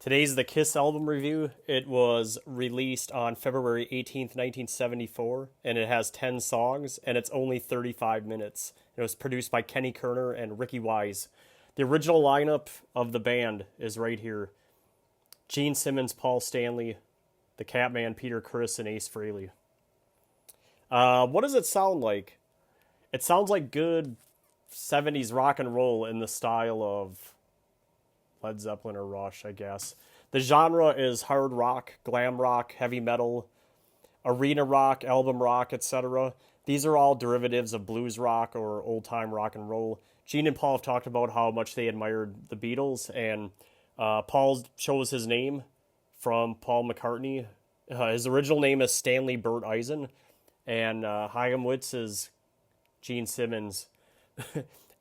Today's the Kiss album review. It was released on February 18th, 1974, and it has 10 songs, and it's only 35 minutes. It was produced by Kenny Kerner and Ricky Wise. The original lineup of the band is right here. Gene Simmons, Paul Stanley, the Catman, Peter Criss, and Ace Frehley. What does it sound like? It sounds like good 70s rock and roll in the style of Led Zeppelin or Rush, I guess. The genre is hard rock, glam rock, heavy metal, arena rock, album rock, etc. These are all derivatives of blues rock or old-time rock and roll. Gene and Paul have talked about how much they admired the Beatles, and Paul chose his name from Paul McCartney. His original name is Stanley Burt Eisen, and Chaim Witz is Gene Simmons.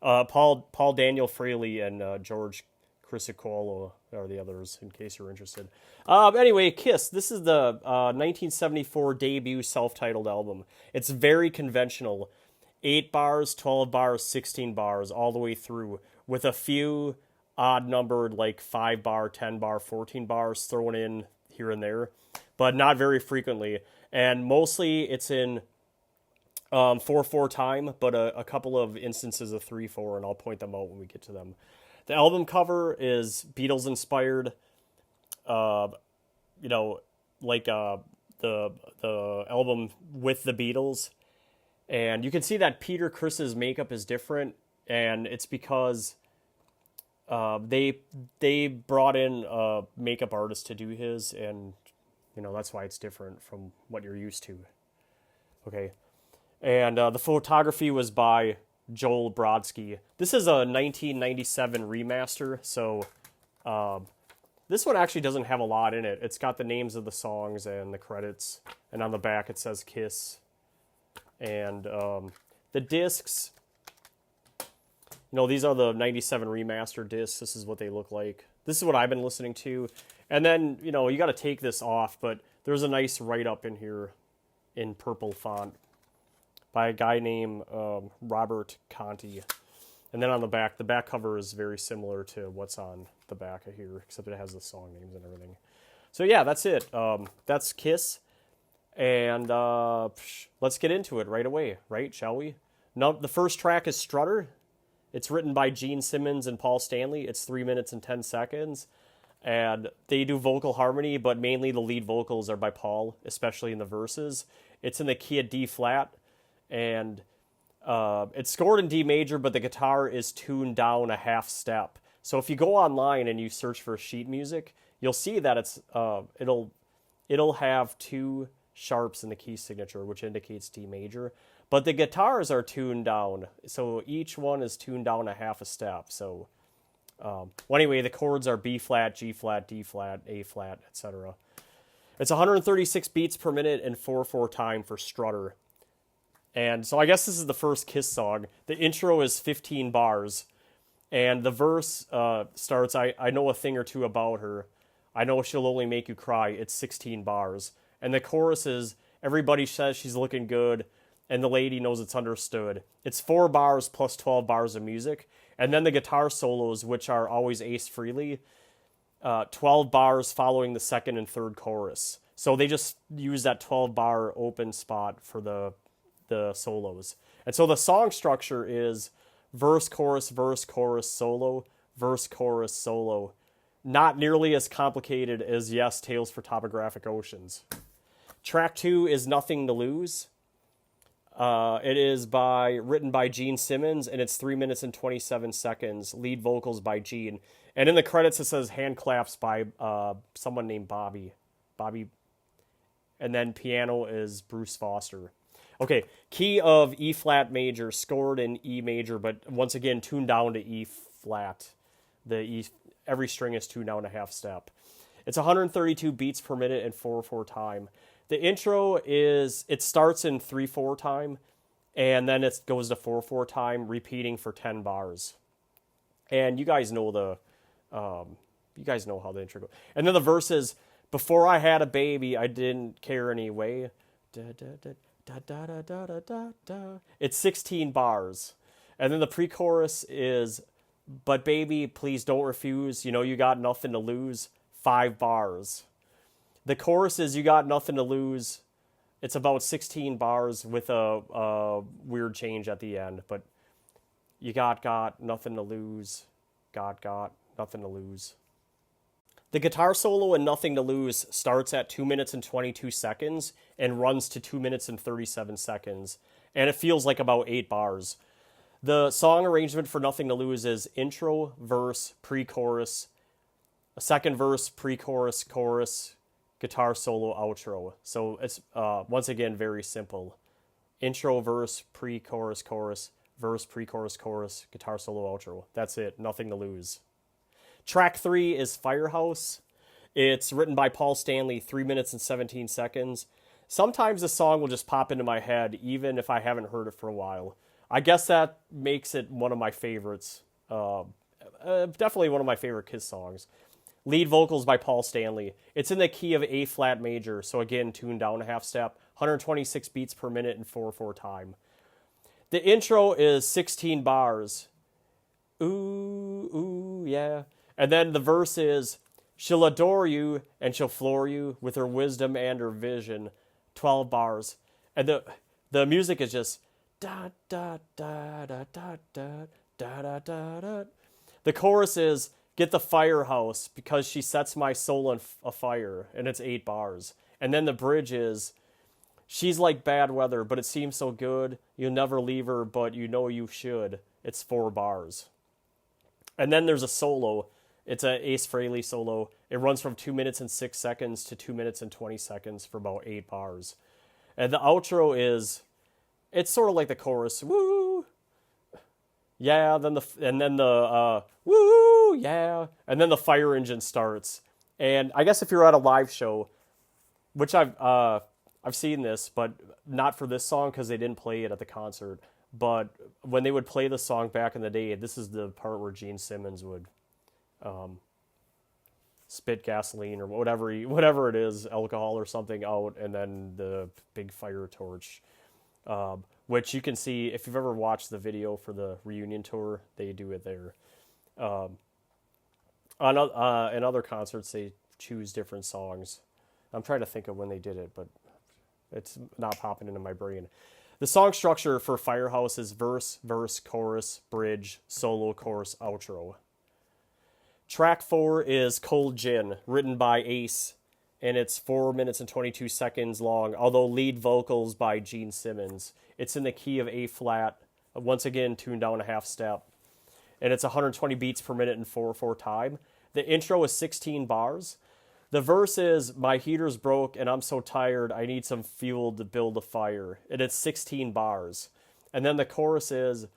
Paul Daniel Frehley and George Criss are the others, in case you're interested. Anyway, Kiss. This is the 1974 debut self-titled album. It's very conventional. 8 bars, 12 bars, 16 bars, all the way through, with a few odd-numbered, like 5 bar, 10 bar, 14 bars thrown in here and there, but not very frequently. And mostly it's in 4/4 time, but a couple of instances of 3/4, and I'll point them out when we get to them. The album cover is Beatles inspired, like the album with the Beatles, and you can see that Peter Criss's makeup is different, and it's because they brought in a makeup artist to do his, and that's why it's different from what you're used to. Okay, and the photography was by Joel Brodsky. This is a 1997 remaster, so this one actually doesn't have a lot in it. It's got the names of the songs and the credits, and on the back it says Kiss. And the discs, these are the 97 remaster discs. This is what they look like. This is what I've been listening to. And then, you got to take this off, but there's a nice write-up in here in purple font by a guy named Robert Conti. And then on the back cover is very similar to what's on the back of here, except it has the song names and everything. So yeah, that's it. That's Kiss. And let's get into it right away, right? Shall we? No, the first track is Strutter. It's written by Gene Simmons and Paul Stanley. It's 3 minutes and 10 seconds. And they do vocal harmony, but mainly the lead vocals are by Paul, especially in the verses. It's in the key of D flat. And it's scored in D major, but the guitar is tuned down a half step. So if you go online and you search for sheet music, you'll see that it's it'll have 2 sharps in the key signature, which indicates D major. But the guitars are tuned down, so each one is tuned down a half a step. So anyway, the chords are B flat, G flat, D flat, A flat, etc. It's 136 beats per minute and 4/4 time for Strutter. And so I guess this is the first Kiss song. The intro is 15 bars. And the verse starts, I know a thing or two about her. I know she'll only make you cry. It's 16 bars. And the chorus is, everybody says she's looking good, and the lady knows it's understood. It's 4 bars plus 12 bars of music. And then the guitar solos, which are always Ace Frehley, 12 bars following the second and third chorus. So they just use that 12-bar open spot for the solos. And so the song structure is verse, chorus, solo, verse, chorus, solo. Not nearly as complicated as Yes, Tales for Topographic Oceans. Track 2 is Nothing to Lose. It is written by Gene Simmons, and it's 3 minutes and 27 seconds. Lead vocals by Gene. And in the credits it says hand claps by someone named Bobby. And then piano is Bruce Foster. Okay, key of E flat major, scored in E major, but once again tuned down to E flat. Every string is tuned down a half step. It's 132 beats per minute and 4/4 time. The intro it starts in 3/4 time, and then it goes to 4/4 time, repeating for 10 bars. And you guys know how the intro goes. And then the verse is, before I had a baby, I didn't care anyway. Da, da, da. Da, da, da, da, da, da, da. It's 16 bars. And then the pre-chorus is, but baby, please don't refuse. You know you got nothing to lose. 5 bars. The chorus is You Got Nothing to Lose. It's about 16 bars with a weird change at the end, but you got nothing to lose. Got nothing to lose. The guitar solo in Nothing to Lose starts at 2 minutes and 22 seconds and runs to 2 minutes and 37 seconds, and it feels like about 8 bars. The song arrangement for Nothing to Lose is intro, verse, pre-chorus, a second verse, pre-chorus, chorus, guitar solo, outro. So it's, once again, very simple. Intro, verse, pre-chorus, chorus, verse, pre-chorus, chorus, guitar solo, outro. That's it. Nothing to lose. Track 3 is Firehouse. It's written by Paul Stanley, 3 minutes and 17 seconds. Sometimes the song will just pop into my head, even if I haven't heard it for a while. I guess that makes it one of my favorites. Definitely one of my favorite Kiss songs. Lead vocals by Paul Stanley. It's in the key of A flat major, so again, tuned down a half step. 126 beats per minute and 4/4 time. The intro is 16 bars. Ooh, ooh, yeah. And then the verse is, she'll adore you and she'll floor you with her wisdom and her vision. 12 bars. And the music is just da da da da da da da da da da. The chorus is, get the firehouse because she sets my soul on afire, and it's 8 bars. And then the bridge is, she's like bad weather, but it seems so good. You'll never leave her, but you know you should. It's 4 bars. And then there's a solo. It's an Ace Frehley solo. It runs from 2 minutes and 6 seconds to 2 minutes and 20 seconds for about 8 bars. And the outro is, it's sort of like the chorus. Woo! Yeah, then the woo, yeah. And then the fire engine starts. And I guess if you're at a live show, which I've seen this, but not for this song because they didn't play it at the concert. But when they would play the song back in the day, this is the part where Gene Simmons would spit gasoline or whatever it is, alcohol or something out, and then the big fire torch, which you can see if you've ever watched the video for the reunion tour. They do it there. In other concerts, they choose different songs. I'm trying to think of when they did it, but it's not popping into my brain. The song structure for Firehouse is verse, verse, chorus, bridge, solo, chorus, outro. Track 4 is Cold Gin, written by Ace, and it's 4 minutes and 22 seconds long, although lead vocals by Gene Simmons. It's in the key of A flat, once again tuned down a half step, and it's 120 beats per minute and 4/4 time. The intro is 16 bars. The verse is, my heater's broke and I'm so tired, I need some fuel to build a fire. And it's 16 bars. And then the chorus is,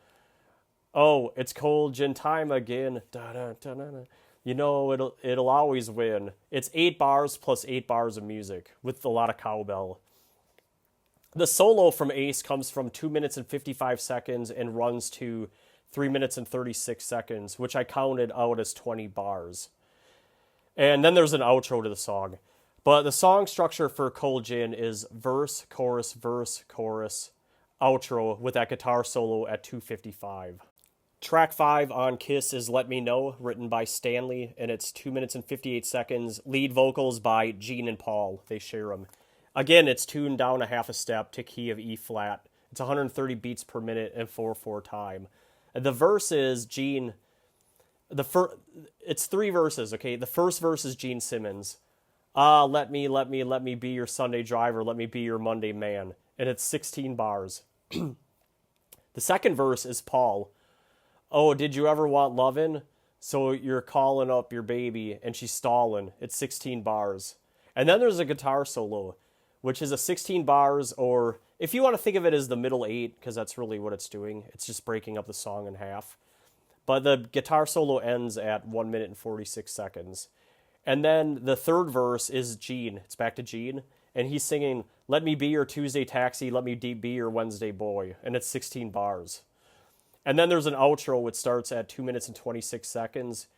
oh, it's cold gin time again. Da, da, da, da, da. You know, it'll always win. It's 8 bars plus 8 bars of music with a lot of cowbell. The solo from Ace comes from 2 minutes and 55 seconds and runs to 3 minutes and 36 seconds, which I counted out as 20 bars. And then there's an outro to the song. But the song structure for Cold Gin is verse, chorus, outro with that guitar solo at 2:55. Track 5 on Kiss is Let Me Know, written by Stanley, and it's 2 minutes and 58 seconds. Lead vocals by Gene and Paul. They share them. Again, it's tuned down a half a step to key of E flat. It's 130 beats per minute and 4/4 time. The verse is Gene. It's 3 verses, okay? The first verse is Gene Simmons. Let me be your Sunday driver. Let me be your Monday man. And it's 16 bars. The second verse is Paul. Oh, did you ever want lovin'? So you're calling up your baby and she's stalling. It's 16 bars. And then there's a guitar solo, which is a 16 bars, or if you want to think of it as the middle 8, because that's really what it's doing. It's just breaking up the song in half. But the guitar solo ends at 1 minute and 46 seconds. And then the third verse is Gene. It's back to Gene. And he's singing, let me be your Tuesday taxi, let me be your Wednesday boy. And it's 16 bars. And then there's an outro which starts at 2 minutes and 26 seconds,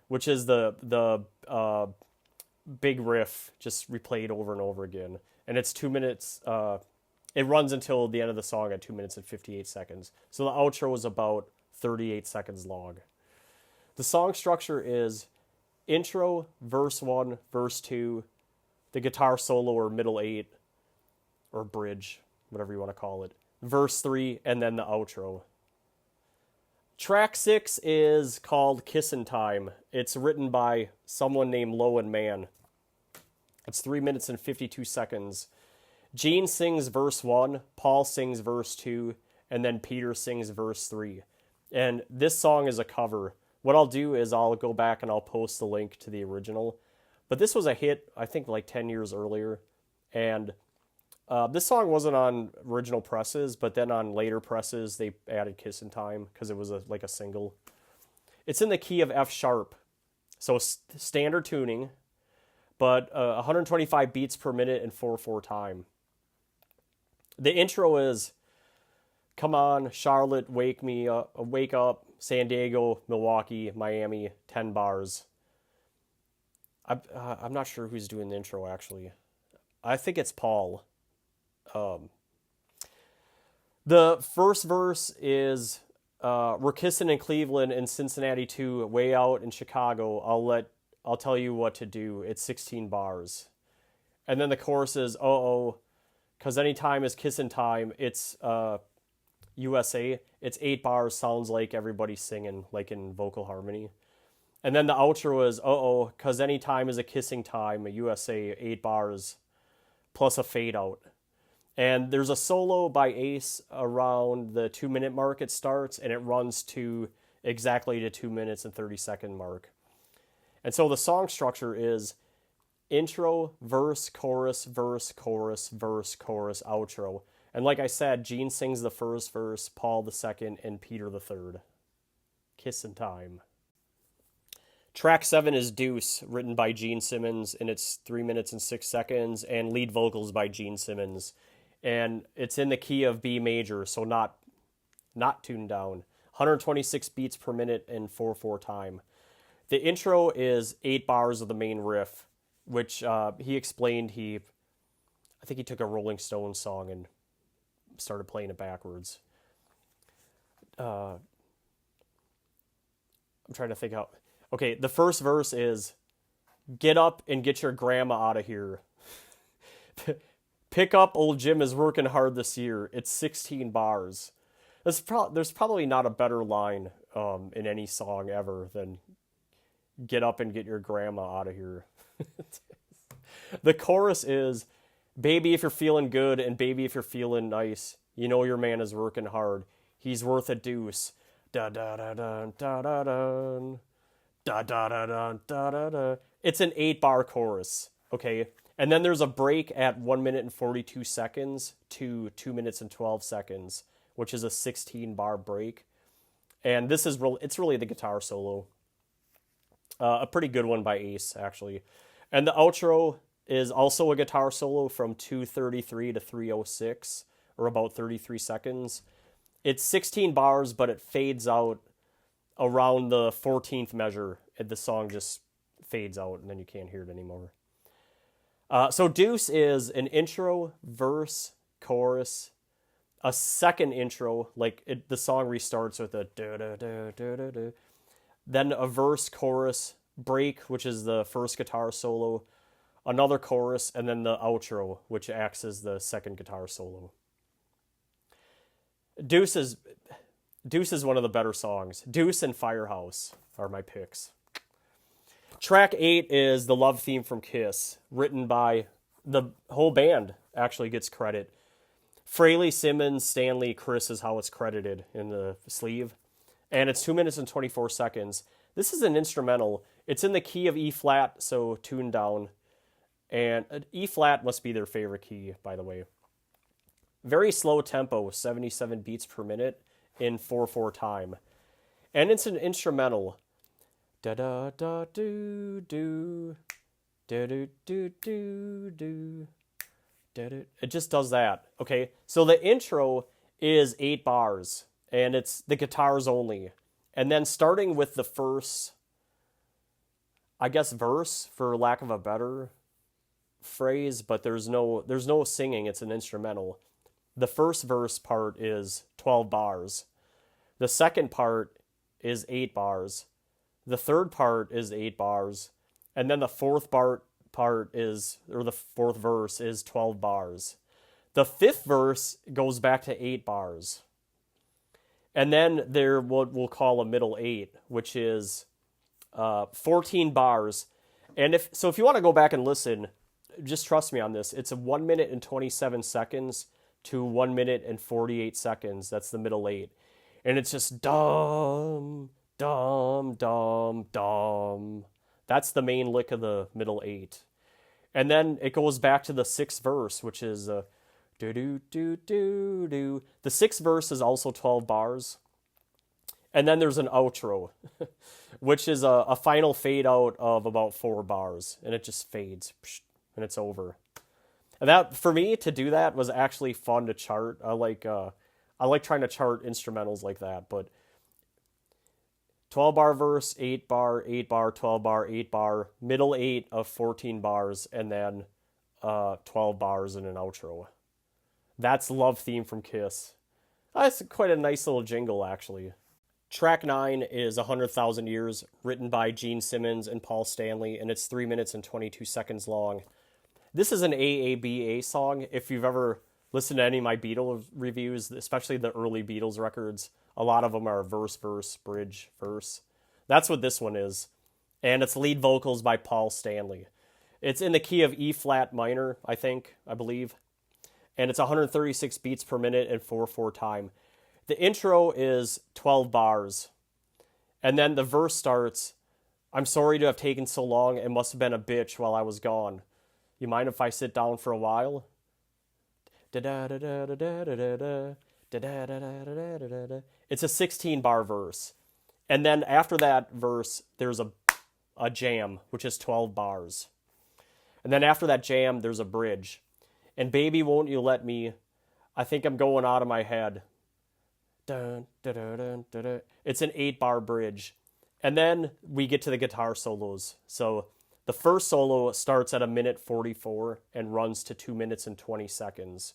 which is the big riff just replayed over and over again. And it's 2 minutes, it runs until the end of the song at 2 minutes and 58 seconds. So the outro is about 38 seconds long. The song structure is intro, verse 1, verse 2, the guitar solo or middle 8, or bridge, whatever you want to call it, verse 3, and then the outro. Track 6 is called Kissin' Time. It's written by someone named Lowen Mann. It's 3 minutes and 52 seconds. Gene sings verse 1, Paul sings verse 2, and then Peter sings verse 3. And this song is a cover. What I'll do is I'll go back and I'll post the link to the original. But this was a hit, I think, like 10 years earlier. And this song wasn't on original presses, but then on later presses, they added Kissin' Time because it was like a single. It's in the key of F sharp. So standard tuning, but 125 beats per minute and 4/4 time. The intro is, come on, Charlotte, wake up, San Diego, Milwaukee, Miami, 10 bars. I'm not sure who's doing the intro, actually. I think it's Paul. The first verse is, we're kissing in Cleveland and Cincinnati too, way out in Chicago. I'll tell you what to do. It's 16 bars. And then the chorus is, because anytime is kissin' time. It's USA. It's 8 bars, sounds like everybody's singing, like in vocal harmony. And then the outro is, because anytime is a kissing time, USA, 8 bars, plus a fade out. And there's a solo by Ace around the 2-minute mark it starts, and it runs to exactly the 2 minutes and 30-second mark. And so the song structure is intro, verse, chorus, verse, chorus, verse, chorus, outro. And like I said, Gene sings the first verse, Paul the second, and Peter the third. Kissin' Time. Track 7 is Deuce, written by Gene Simmons, and it's 3 minutes and 6 seconds, and lead vocals by Gene Simmons. And it's in the key of B major, so not tuned down. 126 beats per minute and 4/4 time. The intro is 8 bars of the main riff, which he explained I think he took a Rolling Stones song and started playing it backwards. I'm trying to think how... Okay, the first verse is, get up and get your grandma out of here. Pick up, old Jim is working hard this year. It's 16 bars. There's probably not a better line in any song ever than get up and get your grandma out of here. The chorus is, baby, if you're feeling good and baby, if you're feeling nice, you know your man is working hard. He's worth a deuce. Da da da da da da da. Da da da da da da da. It's an 8-bar chorus, okay? And then there's a break at 1 minute and 42 seconds to 2 minutes and 12 seconds, which is a 16-bar break. And this is it's really the guitar solo. A pretty good one by Ace, actually. And the outro is also a guitar solo from 2:33 to 3:06, or about 33 seconds. It's 16 bars, but it fades out around the 14th measure. The song just fades out, and then you can't hear it anymore. So Deuce is an intro, verse, chorus, a second intro, like the song restarts with a da-da-da-da-da-da, then a verse, chorus, break, which is the first guitar solo, another chorus, and then the outro, which acts as the second guitar solo. Deuce is one of the better songs. Deuce and Firehouse are my picks. Track 8 is the love theme from Kiss, written by the whole band, actually gets credit. Frehley, Simmons, Stanley, Criss is how it's credited in the sleeve. And it's 2 minutes and 24 seconds. This is an instrumental. It's in the key of E flat, so tuned down. And E flat must be their favorite key, by the way. Very slow tempo, 77 beats per minute in 4/4 time. And it's an instrumental. Da da da do do, da do do do do, da do. It just does that. Okay, so the intro is 8 bars, and it's the guitars only. And then starting with the first, I guess, verse, for lack of a better phrase, but there's no singing. It's an instrumental. The first verse part is 12 bars. The second part is 8 bars. The third part is 8 bars. And then the fourth verse is 12 bars. The fifth verse goes back to 8 bars. And then there what we'll call a middle 8, which is 14 bars. And if you want to go back and listen, just trust me on this. It's a 1 minute and 27 seconds to 1 minute and 48 seconds. That's the middle 8. And it's just dum, dum, dum, dum. That's the main lick of the middle 8. And then it goes back to the sixth verse, which is do do do do do. The sixth verse is also 12 bars. And then there's an outro, which is a final fade out of about 4 bars, and it just fades, and it's over. And that, for me, to do that was actually fun to chart. I like trying to chart instrumentals like that, but 12 bar verse, 8 bar, 8 bar, 12 bar, 8 bar, middle 8 of 14 bars, and then 12 bars and an outro. That's Love Theme from Kiss. That's quite a nice little jingle, actually. Track 9 is 100,000 Years, written by Gene Simmons and Paul Stanley, and it's 3 minutes and 22 seconds long. This is an AABA song. If you've ever listened to any of my Beatles reviews, especially the early Beatles records, a lot of them are verse, verse, bridge, verse. That's what this one is. And it's lead vocals by Paul Stanley. It's in the key of E flat minor, I believe. And it's 136 beats per minute and 4/4 time. The intro is 12 bars. And then the verse starts, "I'm sorry to have taken so long. It must have been a bitch while I was gone. You mind if I sit down for a while?" It's a 16 bar verse. And then after that verse, there's a jam, which is 12 bars. And then after that jam, there's a bridge. "And baby, won't you let me? I think I'm going out of my head." Dun, dun, dun, dun, dun, dun. It's an 8 bar bridge. And then we get to the guitar solos. So the first solo starts at 1:44 and runs to 2 minutes and 20 seconds,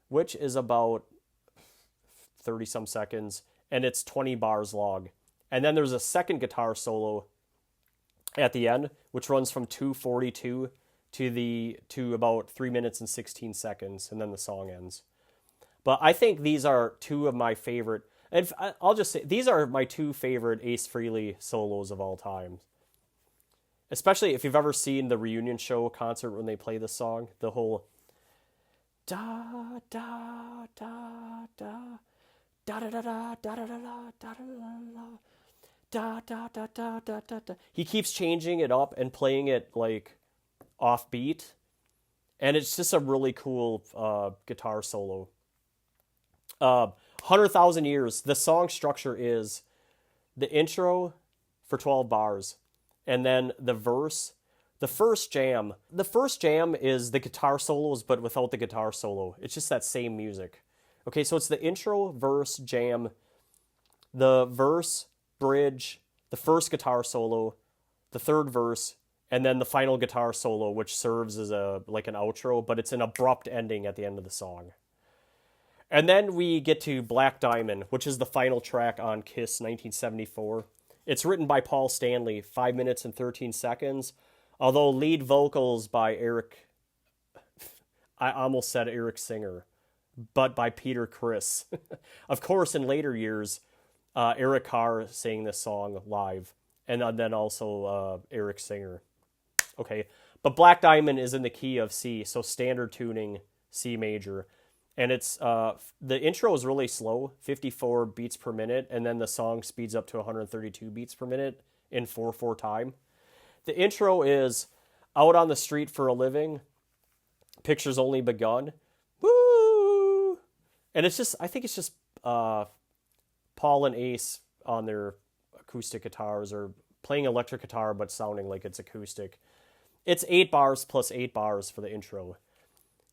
which is about 30 some seconds, and it's 20 bars long. And then there's a second guitar solo at the end, which runs from 2:42 to about 3 minutes and 16 seconds, and then the song ends. But I think these are two of my favorite, and I'll just say, these are my 2 favorite Ace Frehley solos of all time. Especially if you've ever seen the reunion show concert when they play this song, the whole da da da da da da da da da da da da da da da da da. He keeps changing it up and playing it like offbeat, and it's just a really cool guitar solo. 100,000 Years, the song structure is the intro for 12 bars, and then the verse, the first jam is the guitar solos, but without the guitar solo. It's just that same music. Okay, so it's the intro, verse, jam, the verse, bridge, the first guitar solo, the third verse, and then the final guitar solo, which serves as like an outro, but it's an abrupt ending at the end of the song. And then we get to Black Diamond, which is the final track on Kiss 1974. It's written by Paul Stanley, 5 minutes and 13 seconds, although lead vocals by I almost said Eric Singer, but by Peter Criss. Of course, in later years, Eric Carr sang this song live, and then also Eric Singer. Okay, but Black Diamond is in the key of C, so standard tuning, C major. And it's the intro is really slow, 54 beats per minute, and then the song speeds up to 132 beats per minute in 4/4 time. The intro is "Out on the street for a living, pictures only begun, woo," and I think it's just Paul and Ace on their acoustic guitars or playing electric guitar but sounding like it's acoustic. It's 8 bars plus 8 bars for the intro,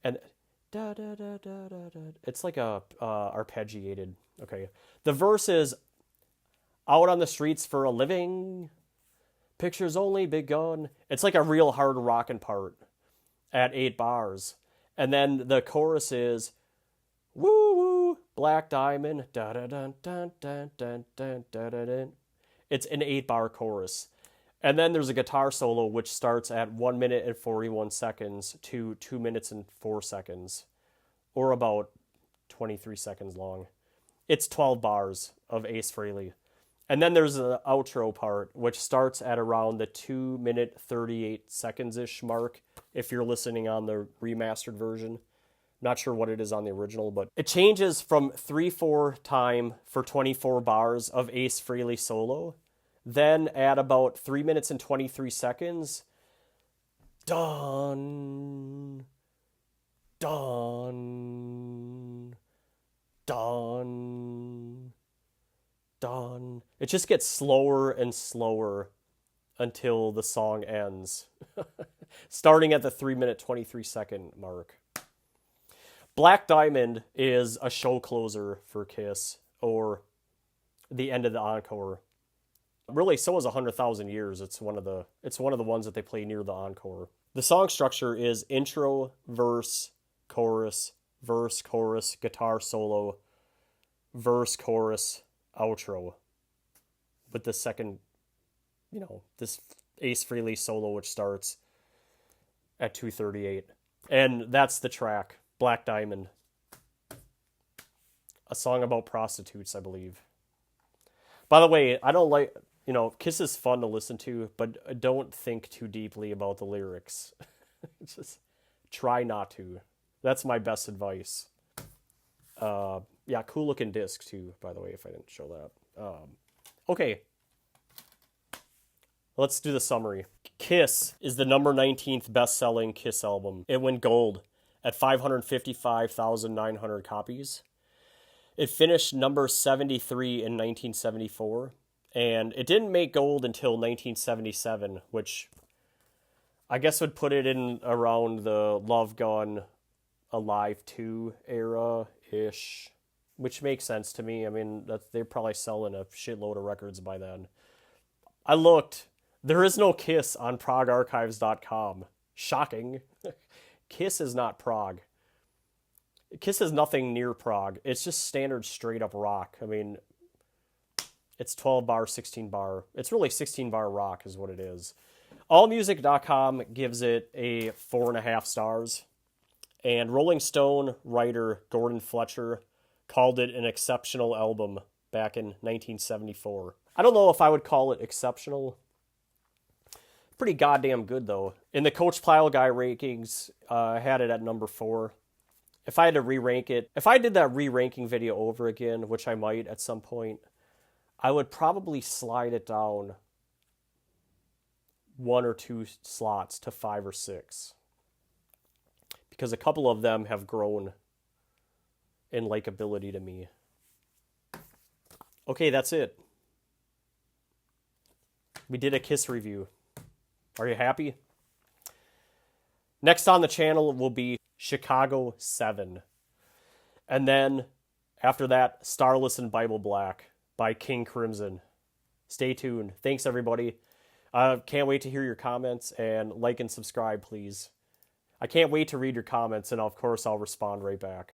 and da da da da da da. It's like a arpeggiated. Okay, the verse is "Out on the streets for a living, pictures only begun." It's like a real hard rockin' part at 8 bars, and then the chorus is "Woo woo, Black Diamond, da da da da da da da da da." It's an 8 bar chorus, And then there's a guitar solo which starts at 1 minute and 41 seconds to 2 minutes and 4 seconds, or about 23 seconds long. It's 12 bars of Ace Frehley. And then there's an outro part, which starts at around the 2 minute 38 seconds-ish mark, if you're listening on the remastered version. Not sure what it is on the original, but it changes from 3/4 time for 24 bars of Ace Frehley solo. Then at about 3 minutes and 23 seconds, dun, dun, dun, dun. It just gets slower and slower until the song ends, starting at the 3 minute 23 second mark. Black Diamond is a show closer for Kiss, or the end of the encore. Really, so is 100,000 Years. It's one of the ones that they play near the encore. The song structure is intro, verse, chorus, guitar solo, verse, chorus, outro. With the second, this Ace Frehley solo, which starts at 2:38. And that's the track, Black Diamond. A song about prostitutes, I believe. By the way, I don't like, Kiss is fun to listen to, but don't think too deeply about the lyrics. Just try not to. That's my best advice. Yeah, cool looking disc too, by the way, if I didn't show that. Okay. Let's do the summary. Kiss is the number 19th best-selling Kiss album. It went gold at 555,900 copies. It finished number 73 in 1974, and it didn't make gold until 1977, which I guess would put it in around the Love Gun Alive 2 era-ish, which makes sense to me. I mean, they're probably selling a shitload of records by then. I looked. There is no Kiss on progarchives.com. Shocking. Kiss is not prog. Kiss is nothing near prog. It's just standard straight up rock. I mean, it's 12 bar, 16 bar. It's really 16 bar rock is what it is. Allmusic.com gives it a 4.5 stars. And Rolling Stone writer Gordon Fletcher called it an exceptional album back in 1974. I don't know if I would call it exceptional. Pretty goddamn good, though. In the Coach Pile Guy rankings, I had it at number 4. If I had to re-rank it, if I did that re-ranking video over again, which I might at some point, I would probably slide it down 1 or 2 slots to 5 or 6. Because a couple of them have grown in likability to me. Okay, that's it. We did a Kiss review. Are you happy? Next on the channel will be Chicago 7. And then, after that, Starless and Bible Black by King Crimson. Stay tuned. Thanks, everybody. Can't wait to hear your comments, and like and subscribe, please. I can't wait to read your comments, and of course, I'll respond right back.